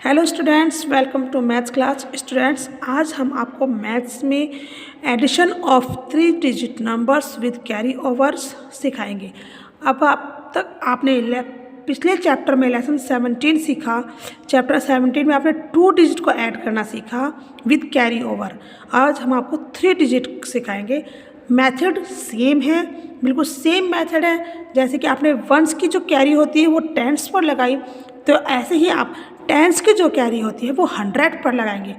Hello students, welcome to maths class. Students, आज हम आपको मैथ्स में addition of 3 digit numbers with carry overs सिखाएंगे। अब आप तक आपने पिछले चैप्टर में लेसन 17 सीखा। चैप्टर 17 में आपने 2 डिजिट को ऐड करना सीखा विद कैरी ओवर। आज हम आपको 3 डिजिट सिखाएंगे। मेथड सेम है, बिल्कुल सेम मेथड है। जैसे कि आपने वंस की जो कैरी होती है वो टेंस पर लगाई, तो ऐसे ही आप टेंस की जो कैरी होती है वो 100 पर लगाएंगे।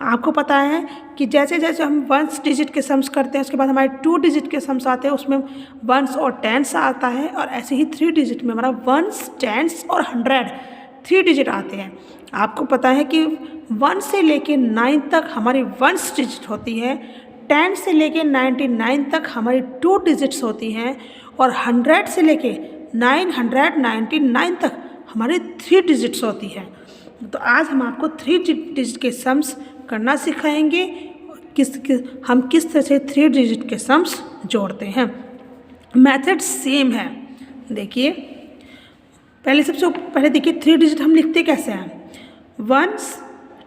आपको पता है कि जैसे जैसे हम वंस डिजिट के सम्स करते हैं उसके बाद हमारे 2 डिजिट के सम्स आते हैं, उसमें वंस और टेंस आता है, और ऐसे ही 3 डिजिट में हमारा वंस, टेंस और 100 3 डिजिट आते हैं। आपको पता है कि 1 से लेके 9 तक हमारी वंस डिजिट होती है, 10 से लेके 99 तक हमारी 2 डिजिट्स होती हैं, और 100 से लेके 999 तक हमारी 3 डिजिट्स होती है। तो आज हम आपको 3 डिजिट के सम्स करना सिखाएंगे, हम किस तरह से 3 डिजिट के सम्स जोड़ते हैं। मेथड सेम है। देखिए, सबसे पहले देखिए 3 डिजिट हम लिखते कैसे हैं। Once,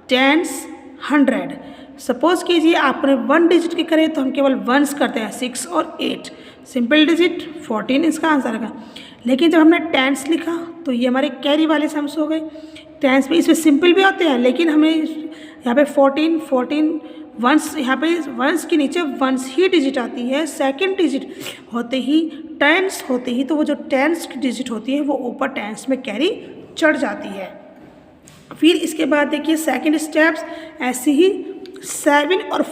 tense, 100। सपोज कीजिए आपने 1 डिजिट के करें तो हम केवल वंस करते हैं, 6 और 8। सिंपल डिजिट 14 इसका आंसर है। लेकिन जब हमने टेंस लिखा तो ये हमारे कैरी वाले सम्स हो गए। टेंस में इसमें सिंपल भी होते हैं, लेकिन हमें यहाँ पे 14 वंस, यहाँ पे वंस के नीचे वंस ही डिजिट आती है। सेकंड डिजिट होते ही, टेंस होते ही, तो वो जो टेंस की डिजिट होती है वो ऊपर टेंस में कैरी चढ़ जाती है। फिर इसके बाद देखिए सेकंड स्टेप्स ऐसे ही 7 और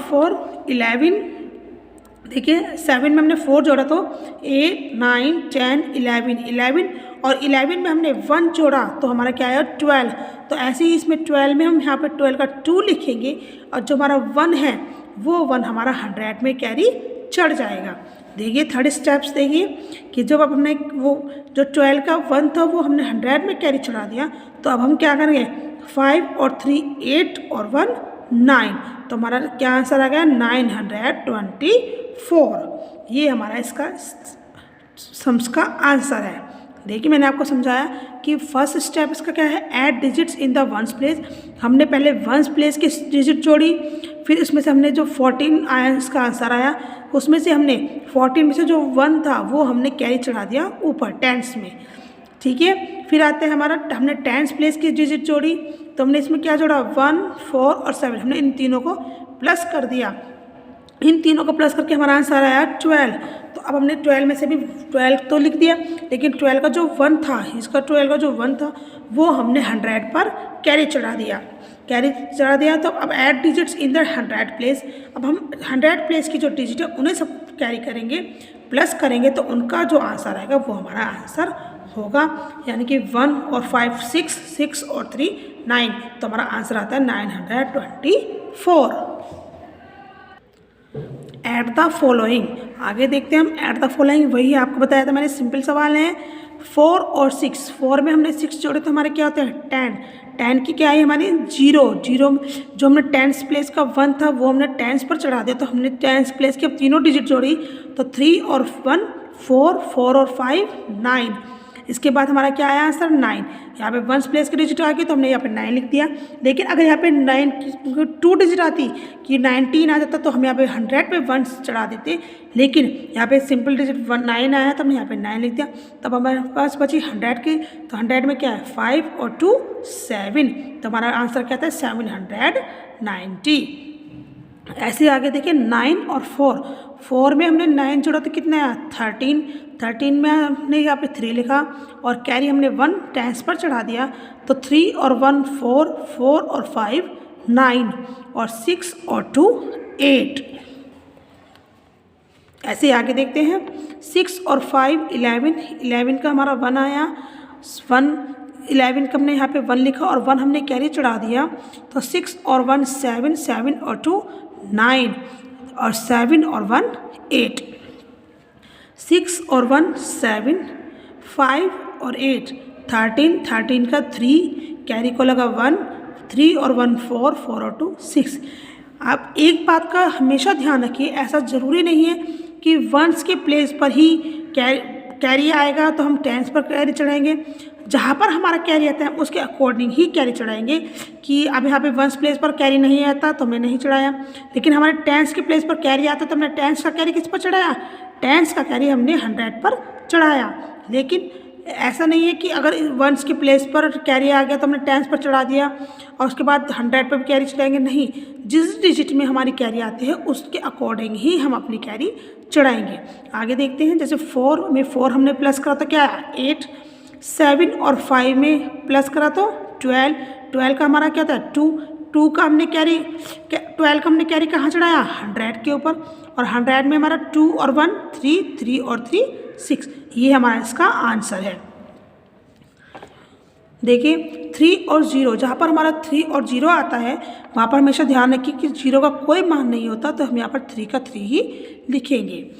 4 11। देखिए 7 में हमने 4 जोड़ा तो 8 9 10 11 और 11 में हमने 1 जोड़ा तो हमारा क्या आया 12। तो ऐसे ही इसमें 12 में हम यहाँ पर 12 का 2 लिखेंगे, और जो हमारा 1 है वो 1 हमारा 100 में कैरी चढ़ जाएगा। देखिए थर्ड स्टेप्स देखिए कि जब अब हमने वो जो 12 का 1 था वो हमने 100 में कैरी चढ़ा दिया, तो अब हम क्या करेंगे 5 और 3 8 और 1 9। तो हमारा क्या आंसर आ गया 924। ये हमारा इसका सम्स का आंसर है। देखिए मैंने आपको समझाया कि फर्स्ट स्टेप इसका क्या है, add digits in the ones place. हमने पहले वंस प्लेस की डिजिट जोड़ी, फिर इसमें से हमने जो 14 आया इसका आंसर आया, उसमें से हमने 14 में से जो 1 था वो हमने कैरी चढ़ा दिया ऊपर टेंस में। ठीक है, फिर आते हैं हमारा, हमने टेंस प्लेस की डिजिट जोड़ी, तो हमने इसमें क्या जोड़ा 1 4 और 7। हमने इन तीनों को प्लस कर दिया, इन तीनों को प्लस करके हमारा आंसर आया 12। तो अब हमने 12 में से भी 12 तो लिख दिया, लेकिन 12 का जो 1 था, इसका 12 का जो 1 था वो हमने 100 पर कैरी चढ़ा दिया। तो अब add digits in the 100 place. अब हम 100 प्लेस की जो डिजिट है उन्हें सब कैरी करेंगे, प्लस करेंगे, तो उनका जो आंसर आएगा वो हमारा आंसर होगा। यानी कि 1 और 5 6 और 3 9, तो हमारा आंसर आता है 924। Add the following. आगे देखते हैं हम ऐड द फॉलोइंग। वही आपको बताया था मैंने, सिंपल सवाल है। 4 और 6, 4 में हमने 6 जोड़े तो हमारे क्या होते हैं 10 की क्या आई हमारी 0। जो हमने टेंस प्लेस का 1 था वो हमने टेंस पर चढ़ा दिया, तो हमने टेंस प्लेस की अब तीनों डिजिट जोड़ी, तो 3 और 1 4 और 5 9। इसके बाद हमारा क्या आया आंसर 9। यहाँ पे वंस प्लेस की डिजिट आ गई तो हमने यहाँ पे 9 लिख दिया। लेकिन अगर यहाँ पे 9 की 2 डिजिट आती कि 19 आ जाता तो हम यहाँ पे 100 पे वंस चढ़ा देते, लेकिन यहाँ पे सिंपल डिजिट 9 आया तो हमने यहाँ पे 9 लिख दिया। तब हमारे पास बची 100 की, तो 100 में क्या है 5 और 2 7, तो हमारा आंसर क्या था 790। ऐसे आगे देखिए 9 और 4 में हमने 9 जोड़ा तो कितना आया 13 में हमने यहाँ पे 3 लिखा, और कैरी हमने 1 टेंस पर चढ़ा दिया, तो 3 और 1 4 और 5 9 और 6 और 2 8। ऐसे आगे देखते हैं 6 और 5 11 का हमारा 1 आया, 11 का हमने यहाँ पे 1 लिखा और 1 हमने कैरी चढ़ा दिया, तो 6 और 1 7 और 2 9 और 7 और 1 8। 6 और 1 7, 5 और 8 13 का 3 कैरी को लगा 1, 3 और 1 4 और 2 6। आप एक बात का हमेशा ध्यान रखिए, ऐसा ज़रूरी नहीं है कि वंस के प्लेस पर ही कैरी आएगा तो हम टेंस पर कैरी चढ़ाएंगे, जहाँ पर हमारा कैरी आता है उसके अकॉर्डिंग ही कैरी चढ़ाएंगे। कि अब यहाँ पे वंस प्लेस पर कैरी नहीं आता तो हमने नहीं चढ़ाया, लेकिन हमारे टेंस के प्लेस पर कैरी आता तो हमने टेंस का कैरी किस पर चढ़ाया, टेंस का कैरी हमने 100 पर चढ़ाया। लेकिन ऐसा नहीं है कि अगर वंस के प्लेस पर कैरी आ गया तो हमने टेंस पर चढ़ा दिया और उसके बाद 100 पर भी कैरी चढ़ाएंगे, नहीं, जिस डिजिट में हमारी कैरी आती है उसके अकॉर्डिंग ही हम अपनी कैरी चढ़ाएंगे। आगे देखते हैं, जैसे 4 में 4 हमने प्लस करा तो क्या है 8, 7 और 5 में प्लस करा तो 12, 12 का हमारा क्या था 2, 2 का हमने कैरी 12 का हमने कैरी कहाँ चढ़ाया 100 के ऊपर, और 100 में हमारा 2 और 1 3, 3 और 3 6, ये हमारा इसका आंसर है। देखिए 3 और 0, जहाँ पर हमारा 3 और 0 आता है वहाँ पर हमेशा ध्यान रखिए कि 0 का कोई मान नहीं होता, तो हम यहाँ पर 3 का 3 ही लिखेंगे।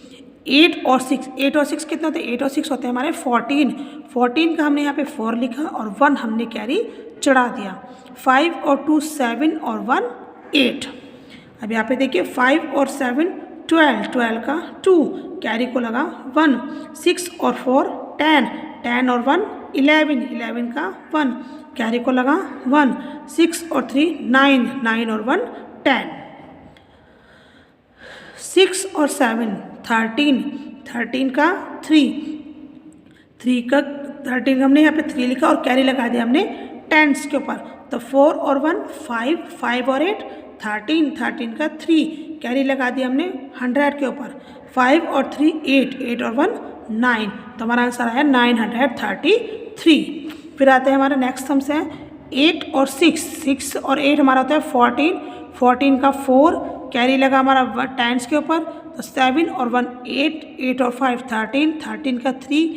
8 और 6, 8 और 6 कितने होते हैं, 8 और 6 होते हैं हमारे 14, 14 का हमने यहाँ पे 4 लिखा और 1 हमने कैरी चढ़ा दिया। 5 और 2 7 और 1 8। अब यहाँ पे देखिए 5 और 7 12, 12 का 2 कैरी को लगा 1, 6 और 4 10, 10 और 1 11, 11 का 1 कैरी को लगा 1, 6 और 3 9, 9 और 1 10, 6 और 7 13, 13 का 3, 3 का 13 हमने यहाँ पे 3 लिखा और कैरी लगा दिया हमने टेंस के ऊपर, तो 4 और 1 5, 5 और 8 13, 13 का 3 कैरी लगा दिया हमने 100 के ऊपर, 5 और 3 8, 8 और 1 9, तो हमारा आंसर आया 933। फिर आते हैं हमारे नेक्स्ट सम से 8 और 6, 6 और 8 हमारा होता है 14, 14 का 4 कैरी लगा हमारा टेंस के ऊपर, तो 7 और 1 8, 8 और 5 13, 13 का 3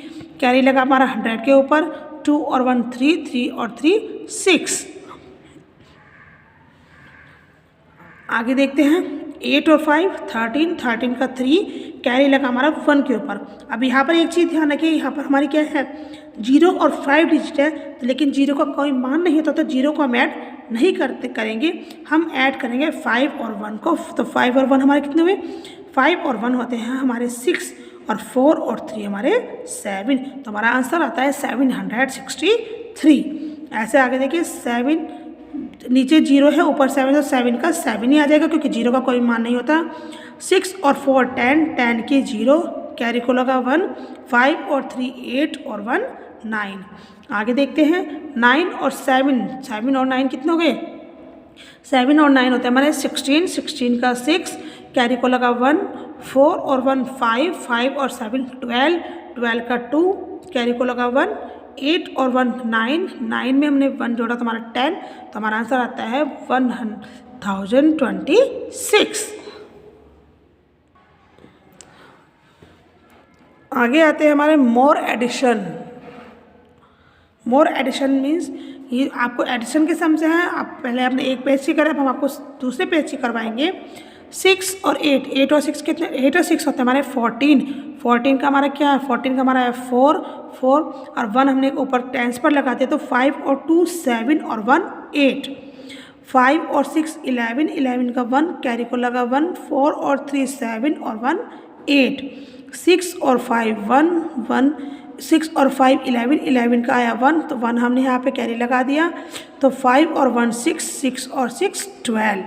कैरी लगा हमारा 100 के ऊपर, 2 और 1 3, 3 और 3 6। आगे देखते हैं 8 और 5 13, 13 का 3 कैरी लगा हमारा 1 के ऊपर। अब यहाँ पर एक चीज़ ध्यान रखिए, यहाँ पर हमारी क्या है 0 और 5 डिजिट है, तो लेकिन 0 का कोई मान नहीं होता, तो 0 को हम ऐड नहीं करेंगे, हम ऐड करेंगे 5 और 1 को। तो 5 और 1 हमारे कितने हुए, 5 और 1 होते हैं हमारे 6 और 4 और 3 हमारे 7, तो हमारा आंसर आता है 763। ऐसे आगे देखिए 7 नीचे 0 है ऊपर 7, तो 7 का 7 ही आ जाएगा क्योंकि 0 का कोई मान नहीं होता। 6 और 4 10, 10 के 0 कैरी को लगा 1, 5 और 3 8 और 1 9। आगे देखते हैं 9 और 7, 7 और 9 कितने हो गए, 7 और 9 होते हैं हमारे 16, 16 का 6 कैरी को लगा 1, 4 और 1 5, 5 और 7 12, 12 का 2 कैरी को लगा 1, 8 और 1 9, 9 में हमने 1 जोड़ा तो हमारा 10, तो हमारा आंसर आता है 1026। आगे आते हैं हमारे मोर एडिशन। मोर एडिशन मीन्स ये आपको एडिशन के सम से है, आप पहले आपने एक पेज की करा, अब हम आपको दूसरे पेज की करवाएंगे। 6 और 8, 8 और 6 कितने, 8 और 6 होते हैं हमारे 14, 14 का हमारा क्या है 14 का हमारा है 4, 4 और 1 हमने ऊपर टेंस पर लगा दिया, तो 5 और 2 7 और 1 8, 5 और 6 11, 11 का 1 कैरी को लगा 1, 4 और 3 7 और 1 8, 6 और 5 1 1, 6 और 5 11, 11 का आया 1, तो 1 हमने यहाँ पे कैरी लगा दिया, तो 5 और 1 6, 6 और 6 12,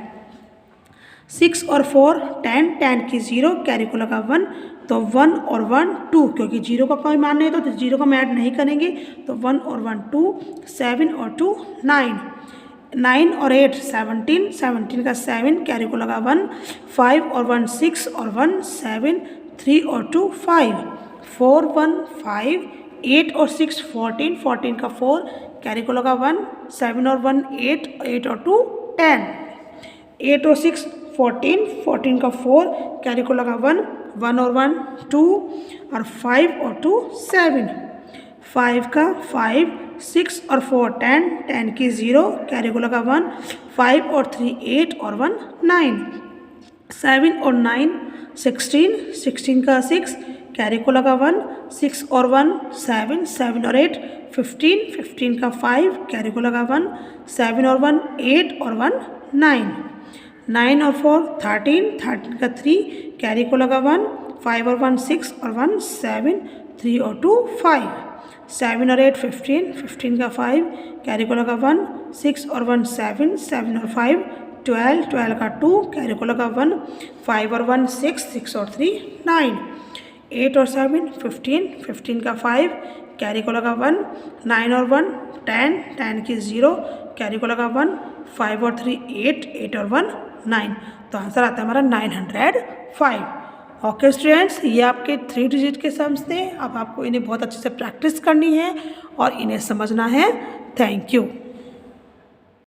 6 और 4 10, 10 की 0 कैरी को लगा 1, तो 1 और 1 2, क्योंकि 0 का कोई मान नहीं होता तो 0 को हम ऐड नहीं करेंगे, तो 1 और 1 2, 7 और 2 9, 9 और 8 17, 17 का 7 कैरी को लगा 1, 5 और 1 6 और 1 7, 3 और 2 5, 4 1 5, 8 और 6 14, 14 का 4 कैरी को लगा 1, 7 और 1 8, 8 और 2 10, 8 और 6 14, 14 का 4 कैरी को लगा 1, 1 और 1 2 और 5 और 2 7, 5 का 5, 6 और 4 10, 10 की 0 कैरी को लगा 1, 5 और 3 8 और 1 9, 7 और 9 16, 16 का 6 कैरी को लगा 1, 6 और 1 7, 7 और 8 15, 15 का 5 कैरी को लगा 1, 7 और 1 8 और 1 9, 9 और 4 13, 13 का 3 कैरी को लगा 1, 5 और 1 6 और 1 7, 3 और 2 5, 7 और 8 15, 15 का 5, कैरी को लगा 1, 6 और 1 7, 7 और 5 12, 12 का 2, कैरी को लगा 1, 5 और 1 6, 6 और 3 9, 8 और 7 15, 15 का 5, कैरी को लगा 1, 9 और 1 10, 10 की 0, कैरी को लगा 1, 5 और 3 8, 8 और 1 9। तो आंसर आता है हमारा 905। ओके स्टूडेंट्स, ये आपके 3 डिजिट के सम्स थे। अब आपको इन्हें बहुत अच्छे से प्रैक्टिस करनी है और इन्हें समझना है। Thank you.